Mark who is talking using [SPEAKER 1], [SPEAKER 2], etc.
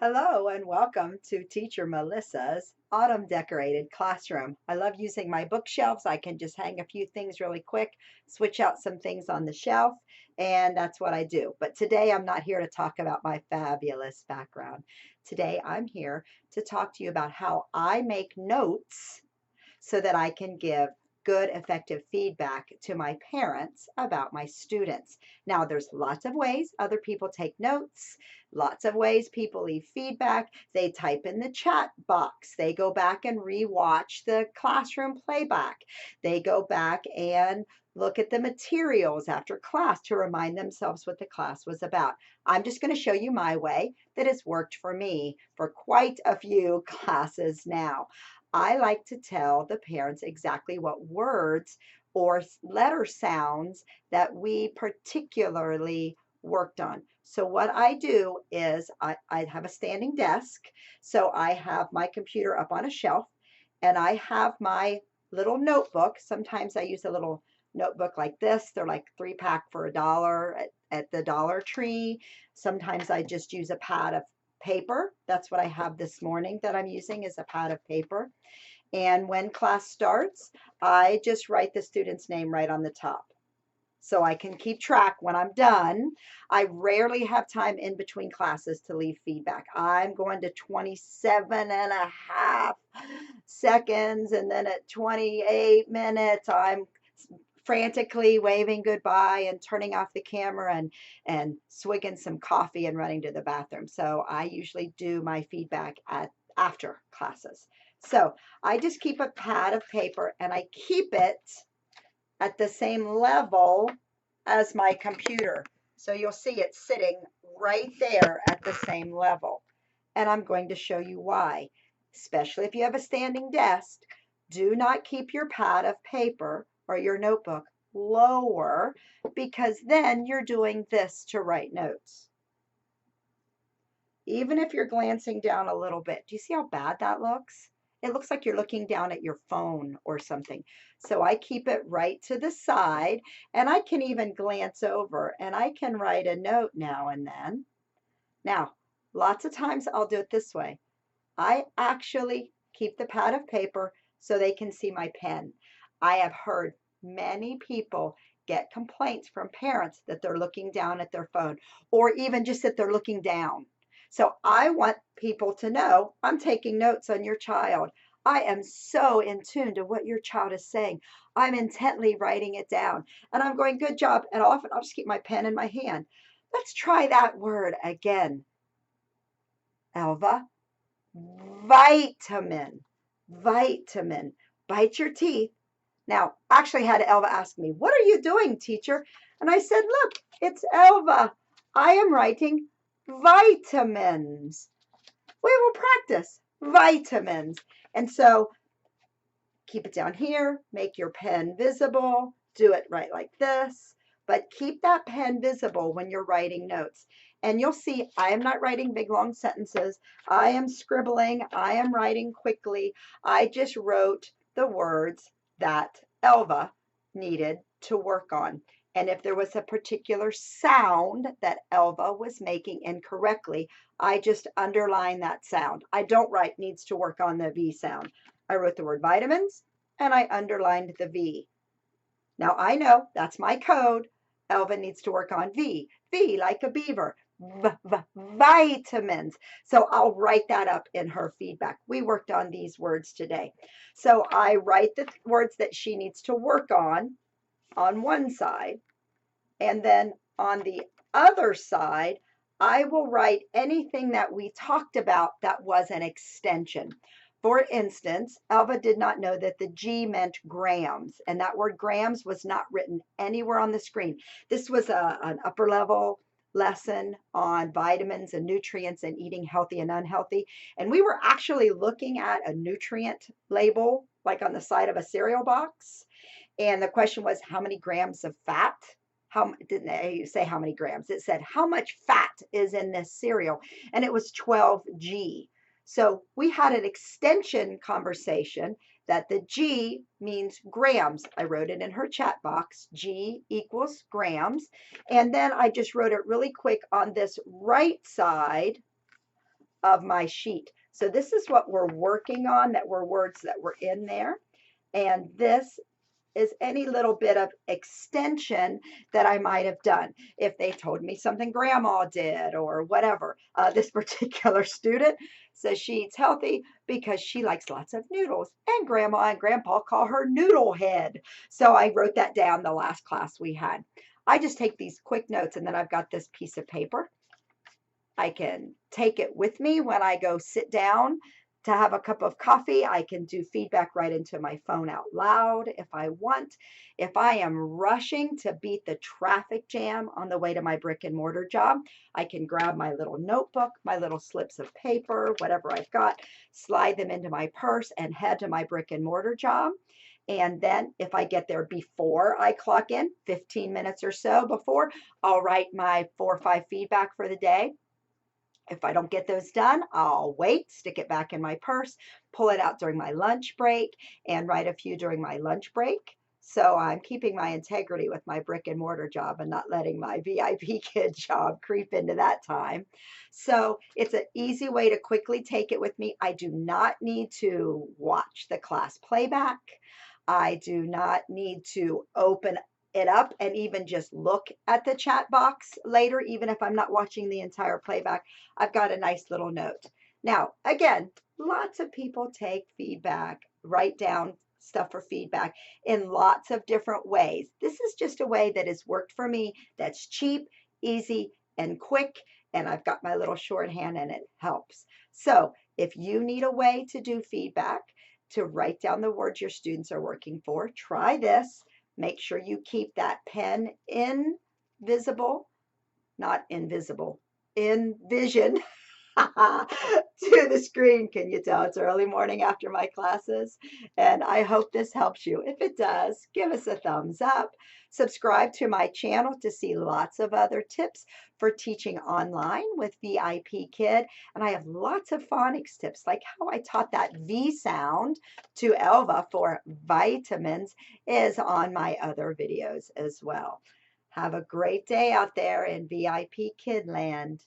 [SPEAKER 1] Hello and welcome to Teacher Melissa's Autumn Decorated Classroom. I love using my bookshelves. I can just hang a few things really quick, switch out some things on the shelf, and that's what I do. But today I'm not here to talk about my fabulous background. Today I'm here to talk to you about how I make notes so that I can give good, effective feedback to my parents about my students. Now, there's lots of ways other people take notes, lots of ways people leave feedback. They type in the chat box, they go back and rewatch the classroom playback, they go back and look at the materials after class to remind themselves what the class was about. I'm just going to show you my way that has worked for me for quite a few classes now. I like to tell the parents exactly what words or letter sounds that we particularly worked on. So what I do is I have a standing desk. So I have my computer up on a shelf and I have my little notebook. Sometimes I use a little notebook like this. They're like 3-pack for $1 at the Dollar Tree. Sometimes I just use a pad of paper. That's what I have this morning that I'm using is a pad of paper. And when class starts, I just write the student's name right on the top so I can keep track when I'm done. I rarely have time in between classes to leave feedback. I'm going to 27 and a half seconds, and then at 28 minutes, I'm frantically waving goodbye and turning off the camera and swigging some coffee and running to the bathroom. So I usually do my feedback at after classes. So I just keep a pad of paper and I keep it at the same level as my computer. So you'll see it sitting right there at the same level. And I'm going to show you why. Especially if you have a standing desk, do not keep your pad of paper or your notebook lower because then you're doing this to write notes. Even if you're glancing down a little bit, do you see how bad that looks? It looks like you're looking down at your phone or something. So I keep it right to the side and I can even glance over and I can write a note now and then. Now, lots of times I'll do it this way. I actually keep the pad of paper so they can see my pen. I have heard many people get complaints from parents that they're looking down at their phone or even just that they're looking down. So I want people to know I'm taking notes on your child. I am so in tune to what your child is saying. I'm intently writing it down and I'm going, good job. And often I'll just keep my pen in my hand. Let's try that word again. Elva, vitamin, vitamin. Bite your teeth. Now, actually had Elva ask me, what are you doing, teacher? And I said, look, it's Elva. I am writing vitamins. We will practice vitamins. And so keep it down here, make your pen visible, do it right like this, but keep that pen visible when you're writing notes. And you'll see I am not writing big long sentences. I am scribbling, I am writing quickly. I just wrote the words that Elva needed to work on. And if there was a particular sound that Elva was making incorrectly, I just underline that sound. I don't write needs to work on the V sound. I wrote the word vitamins and I underlined the V. Now I know that's my code. Elva needs to work on V. V like a beaver. Vitamins. So I'll write that up in her feedback. We worked on these words today. So I write the words that she needs to work on one side. And then on the other side, I will write anything that we talked about that was an extension. For instance, Elva did not know that the G meant grams, and that word grams was not written anywhere on the screen. This was an upper level lesson on vitamins and nutrients and eating healthy and unhealthy. And we were actually looking at a nutrient label, like on the side of a cereal box. And the question was, how many grams of fat? How didn't they say how many grams? It said, how much fat is in this cereal? And it was 12G. So we had an extension conversation that the G means grams. I wrote it in her chat box, G equals grams. And then I just wrote it really quick on this right side of my sheet. So this is what we're working on, that were words that were in there. And this is any little bit of extension that I might have done. If they told me something grandma did or whatever. This particular student says she eats healthy because she likes lots of noodles, and grandma and grandpa call her noodle head. So I wrote that down the last class we had. I just take these quick notes, and then I've got this piece of paper. I can take it with me when I go sit down to have a cup of coffee. I can do feedback right into my phone out loud if I want. If I am rushing to beat the traffic jam on the way to my brick and mortar job, I can grab my little notebook, my little slips of paper, whatever I've got, slide them into my purse and head to my brick and mortar job. And then if I get there before I clock in, 15 minutes or so before, I'll write my 4 or 5 feedback for the day. If I don't get those done, I'll wait, stick it back in my purse, pull it out during my lunch break, and write a few during my lunch break. So I'm keeping my integrity with my brick and mortar job and not letting my VIP kid job creep into that time. So it's an easy way to quickly take it with me. I do not need to watch the class playback. I do not need to open it up and even just look at the chat box later, even if I'm not watching the entire playback. I've got a nice little note. Now, again, lots of people take feedback, write down stuff for feedback in lots of different ways. This is just a way that has worked for me, that's cheap, easy, and quick, and I've got my little shorthand and it helps. So if you need a way to do feedback, to write down the words your students are working for, try this. Make sure you keep that pen invisible, not invisible, in vision to the screen. Can you tell it's early morning after my classes? And I hope this helps you. If it does, give us a thumbs up. Subscribe to my channel to see lots of other tips for teaching online with VIP Kid. And I have lots of phonics tips, like how I taught that V sound to Elva for vitamins is on my other videos as well. Have a great day out there in VIP Kid land.